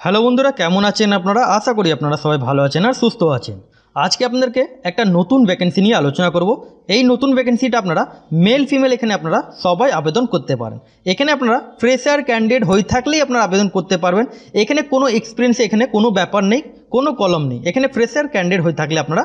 Hello বন্ধুরা, কেমন আছেন আপনারা? আশা করি আপনারা সবাই ভালো আছেন আর সুস্থ আছেন। আজকে আপনাদেরকে একটা নতুন ভ্যাকেন্সি নিয়ে আলোচনা করব। এই নতুন ভ্যাকেন্সিটা আপনারা মেল ফিমেল এখানে আপনারা সবাই আবেদন করতে পারেন। এখানে আপনারা ফ্রেশার ক্যান্ডিডেট হয়ে থাকলেই আপনারা আবেদন করতে পারবেন। এখানে কোনো এক্সপিরিয়েন্স, এখানে কোনো ব্যাপার নেই, কোনো কলম নেই। এখানে ফ্রেশার ক্যান্ডিডেট হয়ে থাকলে আপনারা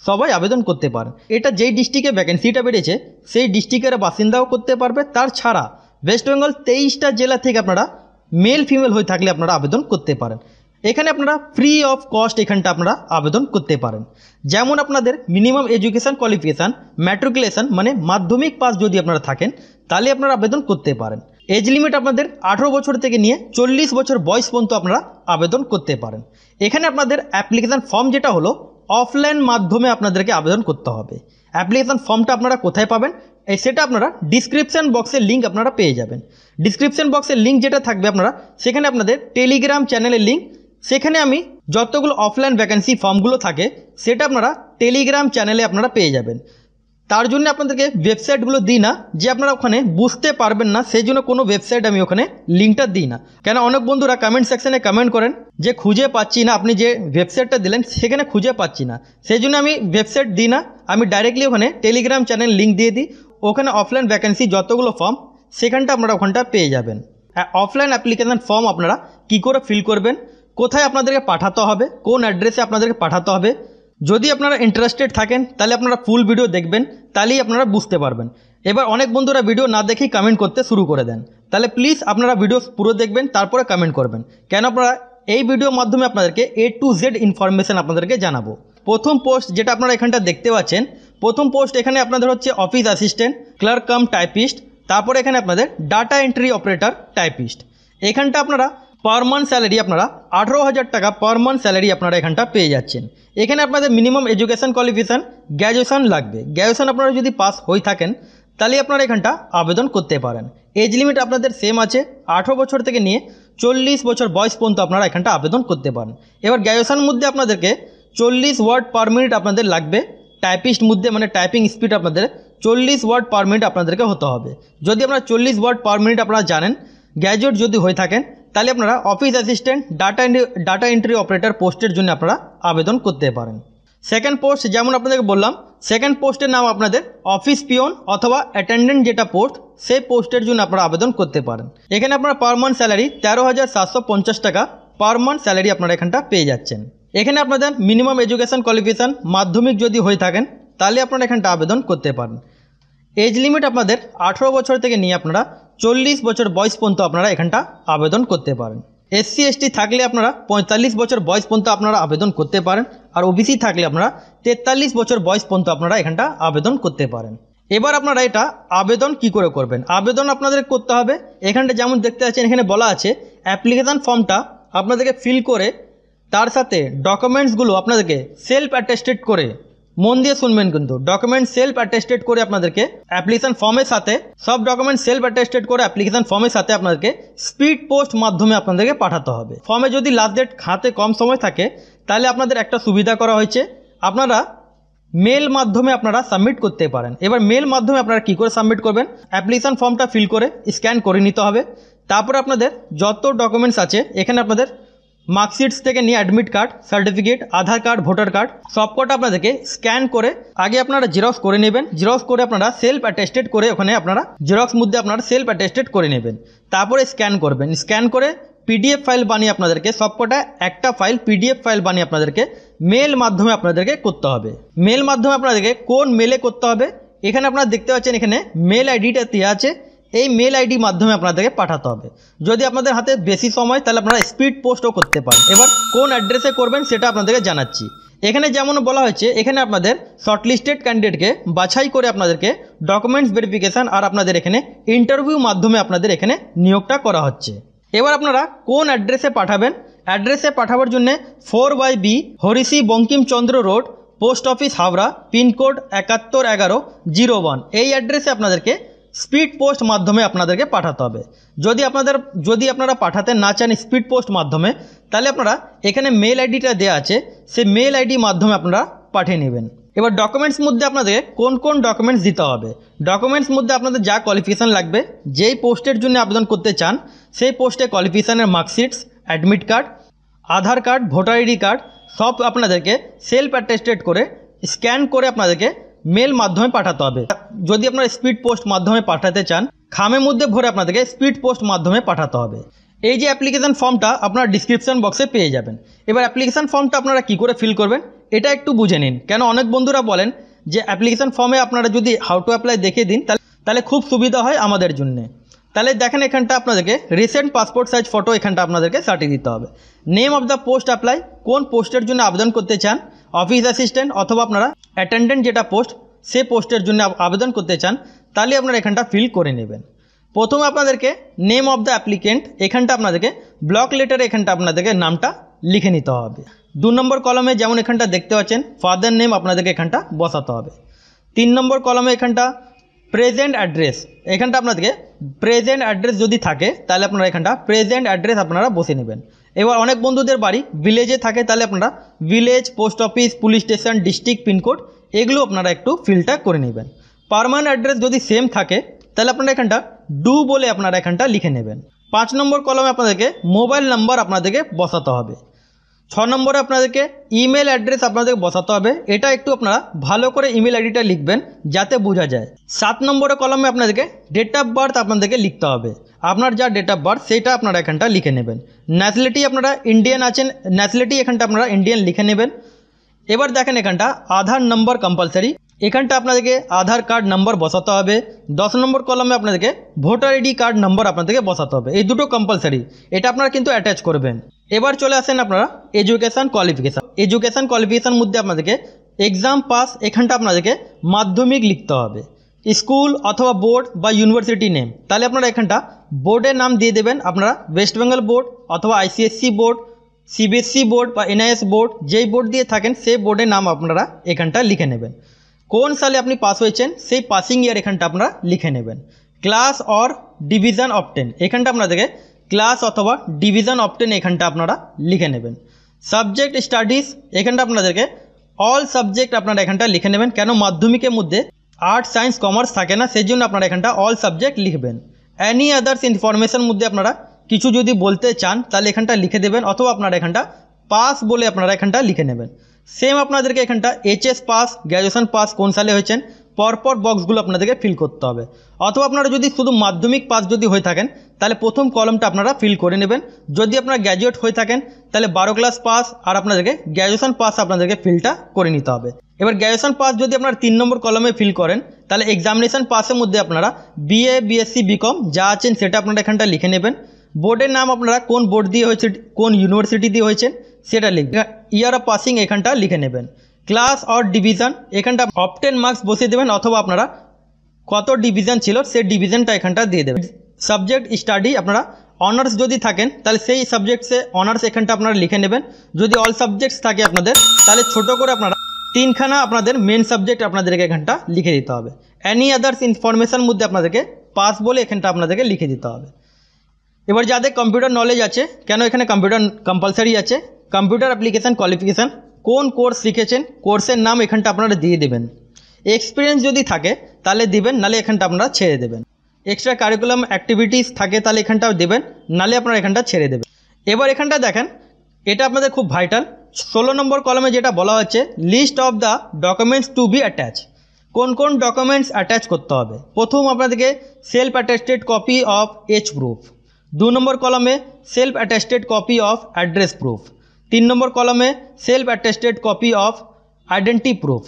সবাই আবেদন করতে পারেন। এটা যেই ডিস্ট্রিক্টে ভ্যাকেন্সিটা বেরিয়েছে সেই ডিস্ট্রিক্টের বাসিন্দাও করতে পারবে। তার ছাড়া ওয়েস্ট বেঙ্গল 23টা জেলা থেকে আপনারা মেল ফিমেল হয়ে থাকলে আপনারা আবেদন করতে পারেন। এখানে আপনারা ফ্রি অফ কস্ট এখানটা আপনারা আবেদন করতে পারেন। যেমন আপনাদের মিনিমাম এডুকেশান কোয়ালিফিকেশান ম্যাট্রিকুলেশন মানে মাধ্যমিক পাস যদি আপনারা থাকেন তাহলে আপনারা আবেদন করতে পারেন। এজ লিমিট আপনাদের 18 বছর থেকে নিয়ে 40 বছর বয়স পর্যন্ত আপনারা আবেদন করতে পারেন। এখানে আপনাদের অ্যাপ্লিকেশান ফর্ম যেটা হলো অফলাইন মাধ্যমে আপনাদেরকে আবেদন করতে হবে। অ্যাপ্লিকেশান ফর্মটা আপনারা কোথায় পাবেন সেটা আপনারা ডিসক্রিপশান বক্সের লিঙ্ক আপনারা পেয়ে যাবেন। ডিসক্রিপশান বক্সের লিঙ্ক যেটা থাকবে আপনারা সেখানে আপনাদের টেলিগ্রাম চ্যানেলের লিঙ্ক, সেখানে আমি যতগুলো অফলাইন ভ্যাকেন্সি ফর্মগুলো থাকে সেটা আপনারা টেলিগ্রাম চ্যানেলে আপনারা পেয়ে যাবেন। তার জন্য আপনাদেরকে ওয়েবসাইটগুলো দিই না, যে আপনারা ওখানে বুঝতে পারবেন না সেই জন্য কোনো ওয়েবসাইট আমি ওখানে লিঙ্কটা দিই না। কেন অনেক বন্ধুরা কমেন্ট সেকশনে কমেন্ট করেন যে খুঁজে পাচ্ছি না, আপনি যে ওয়েবসাইটটা দিলেন সেখানে খুঁজে পাচ্ছি না, সেই জন্য আমি ওয়েবসাইট দিই না। আমি ডাইরেক্টলি ওখানে টেলিগ্রাম চ্যানেল লিঙ্ক দিয়ে দিই। ওখানে অফলাইন ভ্যাকেন্সি যতগুলো ফর্ম সেখানটা আপনারা ওখানটা পেয়ে যাবেন। অফলাইন অ্যাপ্লিকেশন ফর্ম আপনারা কী করে ফিল করবেন, কোথায় আপনাদেরকে পাঠাতে হবে, কোন অ্যাড্রেসে আপনাদেরকে পাঠাতে হবে, যদি আপনারা ইন্টারেস্টেড থাকেন তাহলে আপনারা ফুল ভিডিও দেখবেন, তাহলেই আপনারা বুঝতে পারবেন। এবার অনেক বন্ধুরা ভিডিও না দেখেই কমেন্ট করতে শুরু করে দেন, তাহলে প্লিজ আপনারা ভিডিও পুরো দেখবেন তারপরে কমেন্ট করবেন। কেন আপনারা এই ভিডিওর মাধ্যমে আপনাদেরকে A to Z ইনফরমেশান আপনাদেরকে জানাবো। প্রথম পোস্ট যেটা আপনারা এখানটা দেখতে পাচ্ছেন, প্রথম পোস্ট এখানে আপনাদের হচ্ছে office assistant, clerk cum typist, তারপরে এখানে আপনাদের ডাটা এন্ট্রি অপারেটর টাইপিস্ট। এখানটা আপনারা পার মান্থ স্যালারি আপনারা 18,000 টাকা পার মান্থ স্যালারি আপনারা এখানটা পেয়ে যাচ্ছেন। এখানে আপনাদের মিনিমাম এডুকেশান কোয়ালিফিকেশান গ্র্যাজুয়েশন লাগবে। গ্র্যাজুয়েশন আপনারা যদি পাস হয়ে থাকেন তাহলে আপনারা এখানটা আবেদন করতে পারেন। এজ লিমিট আপনাদের সেম আছে, 18 বছর থেকে নিয়ে 40 বছর বয়স পর্যন্ত আপনারা এখানটা আবেদন করতে পারেন। এবার গ্র্যাজুয়েশন মধ্যে আপনাদেরকে 40 ওয়ার্ড পার মিনিট আপনাদের লাগবে। টাইপিস্ট মধ্যে মানে টাইপিং স্পিড আপনাদের 40 ওয়ার্ড পার মিনিট আপনাদেরকে হতে হবে। যদি আপনারা 40 ওয়ার্ড পার মিনিট আপনারা জানেন, গ্র্যাজুয়েট যদি হয়ে থাকেন তাহলে আপনারা office assistant data entry operator পোস্টের জন্য আপনারা আবেদন করতে পারেন। সেকেন্ড পোস্ট যেমন আপনাদেরকে বললাম, সেকেন্ড পোস্টের নাম আপনাদের অফিস পিওন অথবা অ্যাটেন্ডেন্ট যেটা পোস্ট, সেই পোস্টের জন্য আপনারা আবেদন করতে পারেন। এখানে আপনারা পার মান্থ স্যালারি 13,750 টাকা পার মান্থ স্যালারি আপনারা এখানটা পেয়ে যাচ্ছেন। এখানে আপনাদের মিনিমাম এডুকেশান কোয়ালিফিকেশান মাধ্যমিক যদি হয়ে থাকেন তাহলে আপনারা এখানটা আবেদন করতে পারেন। এজ লিমিট আপনাদের 18 বছর থেকে নিয়ে আপনারা 40 বছর বয়স পর্যন্ত আপনারা এখানটা আবেদন করতে পারেন। SC ST থাকলে আপনারা 45 বছর বয়স পর্যন্ত আপনারা আবেদন করতে পারেন। আর OBC থাকলে আপনারা 43 বছর বয়স পর্যন্ত আপনারা এখানটা আবেদন করতে পারেন। এবার আপনারা এটা আবেদন কি করে করবেন, আবেদন আপনাদের করতে হবে। এখানটা যেমন দেখতে পাচ্ছেন এখানে বলা আছে অ্যাপ্লিকেশান ফর্মটা আপনাদেরকে ফিল করে তার সাথে ডকুমেন্টসগুলো আপনাদেরকে সেলফ অ্যাটেস্টেড করে, মন দিয়ে শুনবেন কিন্তু, ডকুমেন্ট সেলফ অ্যাটেস্টেড করে আপনাদেরকে অ্যাপ্লিকেশান ফর্মের সাথে সব ডকুমেন্ট সেলফ অ্যাটেস্টেড করে অ্যাপ্লিকেশান ফর্মের সাথে আপনাদেরকে স্পিড পোস্ট মাধ্যমে আপনাদেরকে পাঠাতে হবে। ফর্মে যদি লাস্ট ডেট হাতে কম সময় থাকে তাহলে আপনাদের একটা সুবিধা করা হয়েছে, আপনারা মেল মাধ্যমে আপনারা সাবমিট করতে পারেন। এবার মেল মাধ্যমে আপনারা কী করে সাবমিট করবেন, অ্যাপ্লিকেশান ফর্মটা ফিল করে স্ক্যান করে নিতে হবে। তারপরে আপনাদের যত ডকুমেন্টস আছে এখানে আপনাদের মার্কশিটস থেকে নিয়ে অ্যাডমিট কার্ড, সার্টিফিকেট, আধার কার্ড, ভোটার কার্ড সবকটা আপনাদেরকে স্ক্যান করে আগে আপনারা জেরক্স করে নেবেন। জেরক্স করে আপনারা সেলফ অ্যাটেস্টেড করে ওখানে আপনারা জেরক্স মধ্যে আপনারা সেলফ অ্যাটেস্টেড করে নেবেন। তারপরে স্ক্যান করবেন। স্ক্যান করে PDF ফাইল বানিয়ে আপনাদেরকে সবকটা একটা ফাইল PDF ফাইল বানিয়ে আপনাদেরকে মেল মাধ্যমে আপনাদেরকে করতে হবে। মেল মাধ্যমে আপনাদেরকে কোন মেলে করতে হবে এখানে আপনারা দেখতে পাচ্ছেন, এখানে মেল আইডিটা দেওয়া আছে। এই মেল আইডি মাধ্যমে আপনাদেরকে পাঠাতে হবে। যদি আপনাদের হাতে বেশি সময় তাহলে আপনারা স্পিড পোস্টও করতে পারেন। এবার কোন অ্যাড্রেসে করবেন সেটা আপনাদেরকে জানাচ্ছি। এখানে যেমন বলা হয়েছে এখানে আপনাদের শর্টলিস্টেড ক্যান্ডিডেটকে বাছাই করে আপনাদেরকে ডকুমেন্টস ভেরিফিকেশান আর আপনাদের এখানে ইন্টারভিউ মাধ্যমে আপনাদের এখানে নিয়োগটা করা হচ্ছে। এবার আপনারা কোন অ্যাড্রেসে পাঠাবেন, অ্যাড্রেসে পাঠাবার জন্য 4/B হরিসি Bankimchandra road, post office Howrah, pincode 711101 এই অ্যাড্রেসে আপনাদেরকে স্পিড পোস্ট মাধ্যমে আপনাদেরকে পাঠাতে হবে। যদি আপনারা পাঠাতে না চান স্পিড পোস্ট মাধ্যমে তাহলে আপনারা এখানে মেল আইডিটা দেওয়া আছে, সেই মেল আইডি মাধ্যমে আপনারা পাঠিয়ে নেবেন। এবার ডকুমেন্টস মধ্যে আপনাদের কোন কোন ডকুমেন্টস দিতে হবে, ডকুমেন্টস মধ্যে আপনাদের যা কোয়ালিফিকেশান লাগবে, যেই পোস্টের জন্য আবেদন করতে চান সেই পোস্টে কোয়ালিফিকেশানের মার্কশিটস, অ্যাডমিট কার্ড, আধার কার্ড, ভোটার আইডি কার্ড সব আপনাদেরকে সেলফ অ্যাটেস্টেড করে স্ক্যান করে আপনাদেরকে মেল মাধ্যমে পাঠাতে হবে। যদি আপনারা স্পিড পোস্ট মাধ্যমে পাঠাতে চান, খামের মধ্যে ভরে আপনাদেরকে স্পিড পোস্ট মাধ্যমে পাঠাতে হবে। এই যে অ্যাপ্লিকেশন ফর্মটা আপনারা ডিসক্রিপশন বক্সে পেয়ে যাবেন। এবার অ্যাপ্লিকেশন ফর্মটা আপনারা কী করে ফিল করবেন এটা একটু বুঝে নিন, কেন অনেক বন্ধুরা বলেন যে অ্যাপ্লিকেশন ফর্মে আপনারা যদি হাউ টু অ্যাপ্লাই দেখিয়ে দিন তাহলে খুব সুবিধা হয় আমাদের জন্যে। তাহলে দেখেন এখানটা আপনাদেরকে রিসেন্ট পাসপোর্ট সাইজ ফটো এখানটা আপনাদেরকে সার্টিফিকেট দিতে হবে। Name of the post apply, কোন পোস্টের জন্য আবেদন করতে চান, অফিস অ্যাসিস্ট্যান্ট অথবা আপনারা অ্যাটেন্ডেন্ট যেটা পোস্ট সে পোস্টের জন্য আবেদন করতে চান, তাহলে আপনারা এখানটা ফিল করে নেবেন। প্রথমে আপনাদেরকে নেম অফ দ্য অ্যাপ্লিকেন্ট এখানটা আপনাদেরকে ব্লক লেটারে এখানটা আপনাদেরকে নামটা লিখে নিতে হবে। 2 নম্বর কলমে যেমন এখানটা দেখতে পাচ্ছেন ফাদার নেম আপনাদেরকে এখানটা বসাতে হবে। 3 নম্বর কলমে এখানটা প্রেজেন্ট অ্যাড্রেস, এখানটা আপনাদেরকে প্রেজেন্ট অ্যাড্রেস যদি থাকে তাহলে আপনারা এখানটা প্রেজেন্ট অ্যাড্রেস আপনারা বসে নেবেন। এবার অনেক বন্ধুদের বাড়ি ভিলেজে থাকে, তাহলে আপনারা village, post office, police station, district pin code এগুলো আপনারা একটু ফিলটা করে নেবেন। পার্মানেন্ট অ্যাড্রেস যদি সেম থাকে তাহলে আপনারা এখানটা ডু বলে আপনারা এখানটা লিখে নেবেন। 5 নম্বর কলমে আপনাদেরকে মোবাইল নাম্বার আপনাদেরকে বসাতে হবে। 6 নম্বরে আপনাদেরকে ইমেল অ্যাড্রেস আপনাদেরকে বসাতে হবে। এটা একটু আপনারা ভালো করে ইমেল আইডিটা লিখবেন যাতে বোঝা যায়। 7 নম্বরের কলমে আপনাদেরকে ডেট অফ বার্থ আপনাদেরকে লিখতে হবে। আপনার যা ডেট অফ বার্থ সেটা আপনারা এখানটা লিখে নেবেন। ন্যাশনালিটি আপনারা ইন্ডিয়ান আছেন, ন্যাশনালিটি এখানটা আপনারা ইন্ডিয়ান লিখে নেবেন। এবার দেখেন এখানটা আধার নম্বর কম্পালসারি, এখানটা আপনাদেরকে আধার কার্ড নাম্বার বসাতে হবে। 10 নম্বর কলমে আপনাদেরকে ভোটার আইডি কার্ড নাম্বার আপনাদেরকে বসাতে হবে। এই দুটো কম্পালসারি, এটা আপনারা কিন্তু অ্যাটাচ করবেন। এবার চলে আসেন আপনারা এডুকেশান কোয়ালিফিকেশান। এডুকেশান কোয়ালিফিকেশান মধ্যে আপনাদেরকে এক্সাম পাস এখানটা আপনাদেরকে মাধ্যমিক লিখতে হবে। স্কুল অথবা বোর্ড বা ইউনিভার্সিটি নেম, তাহলে আপনারা এখানটা বোর্ডের নাম দিয়ে দেবেন। আপনারা ওয়েস্ট বেঙ্গল বোর্ড অথবা আইসিএসসি বোর্ড, সিবিএসসি বোর্ড বা এনআইএস বোর্ড যেই বোর্ড দিয়ে থাকেন সেই বোর্ডের নাম আপনারা এখানটা লিখে নেবেন। কোন সালে আপনি পাস হয়েছেন সেই পাসিং ইয়ার এখানটা আপনারা লিখে নেবেন। ক্লাস অর ডিভিশন অফ 10 এখানটা আপনাদেরকে ক্লাস অথবা ডিভিশন অফ 10 এখানটা আপনারা লিখে নেবেন। সাবজেক্ট স্টাডিজ এখানটা আপনাদেরকে অল সাবজেক্ট আপনারা এখানটা লিখে নেবেন, কেন মাধ্যমিকের মধ্যে আর্টস, সায়েন্স, কমার্স থাকে না, সেই জন্য আপনারা এখানটা অল সাবজেক্ট লিখবেন। অ্যানি আদার্স ইনফরমেশন মধ্যে আপনারা কিছু যদি বলতে চান তাহলে এখানটা লিখে দেবেন, অথবা আপনারা এখানটা পাস বলে আপনারা এখানটা লিখে নেবেন। সেম আপনাদেরকে এখানটা এইচএস পাস, গ্র্যাজুয়েশন পাস কোন সালে হয়েছেন পরপর বক্সগুলো আপনাদেরকে ফিল করতে হবে। অথবা আপনারা যদি শুধু মাধ্যমিক পাস যদি হয়ে থাকেন তাহলে প্রথম কলমটা আপনারা ফিল করে নেবেন। যদি আপনারা গ্র্যাজুয়েট হয়ে থাকেন তাহলে 12 ক্লাস পাস আর আপনাদেরকে গ্র্যাজুয়েশন পাস আপনাদেরকে ফিলটা করে নিতে হবে। এবার গ্র্যাজুয়েশন পাস যদি আপনারা 3 নম্বর কলমে ফিল করেন তাহলে এক্সামিনেশন পাসের মধ্যে আপনারা বিএ, বিএসসি, বিকম যা আছেন সেটা আপনারা এখানটা লিখে নেবেন। বোর্ডের নাম আপনারা কোন বোর্ড দিয়ে হয়েছে, কোন ইউনিভার্সিটি দিয়ে হয়েছেন সেটা লিখবেন। ইয়ার অফ পাসিং এখানটা লিখে নেবেন। ক্লাস অর ডিভিশন এখানটা অফ 10 মার্কস বসিয়ে দেবেন, অথবা আপনারা কত ডিভিশন ছিল সেই ডিভিশনটা এখানটা দিয়ে দেবেন। সাবজেক্ট স্টাডি আপনারা অনার্স যদি থাকেন তাহলে সেই সাবজেক্টসে অনার্স এখানটা আপনারা লিখে নেবেন। যদি অল সাবজেক্টস থাকে আপনাদের তাহলে ছোট করে আপনারা 3খানা আপনাদের মেন সাবজেক্ট আপনাদেরকে এখানটা লিখে দিতে হবে। অ্যানি আদার্স ইনফরমেশন মধ্যে আপনাদেরকে পাস বলে এখানটা আপনাদেরকে লিখে দিতে হবে। এবার যাদের কম্পিউটার নলেজ আছে, কেন এখানে কম্পিউটার কম্পালসারি আছে, কম্পিউটার অ্যাপ্লিকেশান কোয়ালিফিকেশান কোন কোর্স শিখেছেন কোর্সের নাম এখানটা আপনারা দিয়ে দেবেন। এক্সপিরিয়েন্স যদি থাকে তাহলে দিবেন, নালে এখানটা আপনারা ছেড়ে দেবেন। এক্সট্রা কারিকুলাম অ্যাক্টিভিটিস থাকে তাহলে এখানটাও দেবেন, নালে আপনারা এখানটা ছেড়ে দেবেন। এবার এখানটা দেখেন এটা আপনাদের খুব ভাইটাল। 16 নম্বর কলমে যেটা বলা হচ্ছে list of the documents to be attach, কোন কোন ডকুমেন্টস অ্যাটাচ করতে হবে। প্রথম আপনাদেরকে self attested copy of age proof. 2 নম্বর কলমে self attested copy of address proof. 3 নম্বর কলমে self attested copy of identity proof.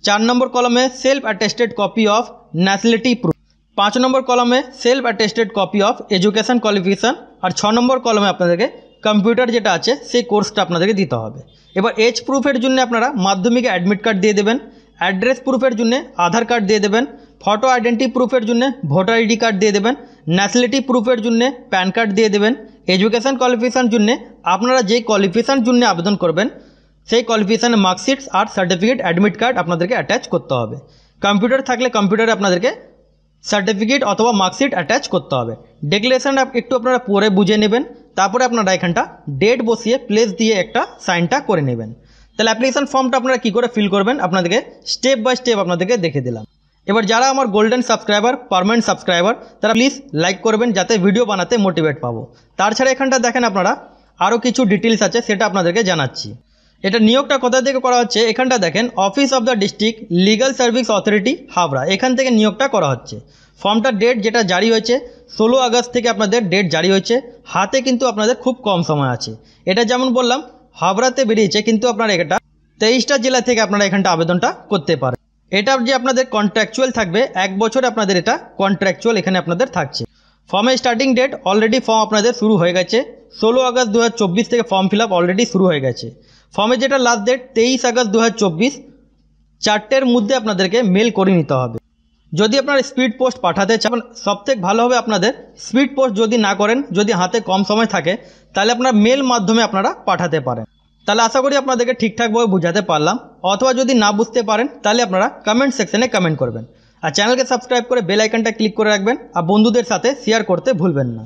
4 নম্বর কলমে self attested copy of nationality proof. 5 নম্বর কলমে self attested copy of education qualification. আর 6 নম্বর কলমে আপনাদেরকে কম্পিউটার যেটা আছে সেই কোর্সটা আপনাদেরকে দিতে হবে। এবার এজ প্রুফের জন্য আপনারা মাধ্যমিকে অ্যাডমিট কার্ড দিয়ে দেবেন। অ্যাড্রেস প্রুফের জন্য আধার কার্ড দিয়ে দেবেন। ফটো আইডেন্টি প্রুফের জন্য ভোটার আইডি কার্ড দিয়ে দেবেন। ন্যাশনালিটি প্রুফের জন্য প্যান কার্ড দিয়ে দেবেন। এডুকেশান কোয়ালিফিকেশান জন্য আপনারা যেই কোয়ালিফিকেশান জন্য আবেদন করবেন সেই কোয়ালিফিকেশানের মার্কশিটস আর সার্টিফিকেট অ্যাডমিট কার্ড আপনাদেরকে অ্যাটাচ করতে হবে। কম্পিউটার থাকলে কম্পিউটারে আপনাদেরকে সার্টিফিকেট অথবা মার্কশিট অ্যাটাচ করতে হবে। ডিক্লারেশন একটু আপনারা পরে বুঝে নেবেন, তারপরে আপনারা এখানটা ডেট বসিয়ে প্লেস দিয়ে একটা সাইনটা করে নেবেন। তাহলে অ্যাপ্লিকেশন ফর্মটা আপনারা কী করে ফিল করবেন আপনাদেরকে স্টেপ বাই স্টেপ আপনাদেরকে দেখে দিলাম। এবার যারা আমার গোল্ডেন সাবস্ক্রাইবার, পার্মানেন্ট সাবস্ক্রাইবার, তারা প্লিজ লাইক করবেন যাতে ভিডিও বানাতে মোটিভেট পাবো। তাছাড়া এখানটা দেখেন আপনারা আরও কিছু ডিটেলস আছে সেটা আপনাদেরকে জানাচ্ছি। এটা নিয়োগটা কোথা থেকে করা হচ্ছে, এখানটা দেখেন office of the district legal service authority Habra, এখান থেকে নিয়োগটা করা হচ্ছে। ফর্মটার ডেট যেটা জারি হয়েছে 16 আগস্ট থেকে আপনাদের ডেট জারি হয়েছে। হাতে কিন্তু আপনাদের খুব কম সময় আছে। এটা যেমন বললাম হাবড়াতে বেরিয়েছে, কিন্তু আপনারা এটা 23টা জেলা থেকে আপনারা এখানটা আবেদনটা করতে পারেন। এটা যে আপনাদের কন্ট্রাকচুয়াল থাকবে, 1 বছর আপনাদের এটা কন্ট্রাকচুয়াল এখানে আপনাদের থাকছে। ফর্মের স্টার্টিং ডেট অলরেডি ফর্ম আপনাদের শুরু হয়ে গেছে। 16 আগস্ট 2024 থেকে ফর্ম ফিল আপ অলরেডি শুরু হয়ে গেছে। ফর্মের যেটা লাস্ট ডেট 23 আগস্ট 2024, 4টের মধ্যে আপনাদেরকে মেল করে নিতে হবে। যদি আপনারা স্পিড পোস্ট পাঠাতে চান সবথেকে ভালো হবে, আপনাদের স্পিড পোস্ট যদি না করেন, যদি হাতে কম সময় থাকে, তাহলে আপনারা মেল মাধ্যমে আপনারা পাঠাতে পারেন। তাহলে আশা করি আপনাদেরকে ঠিকঠাকভাবে বোঝাতে পারলাম। অথবা যদি না বুঝতে পারেন তাহলে আপনারা কমেন্ট সেকশনে কমেন্ট করবেন। আর চ্যানেলকে সাবস্ক্রাইব করে বেল আইকনটা ক্লিক করে রাখবেন, আর বন্ধুদের সাথে শেয়ার করতে ভুলবেন না।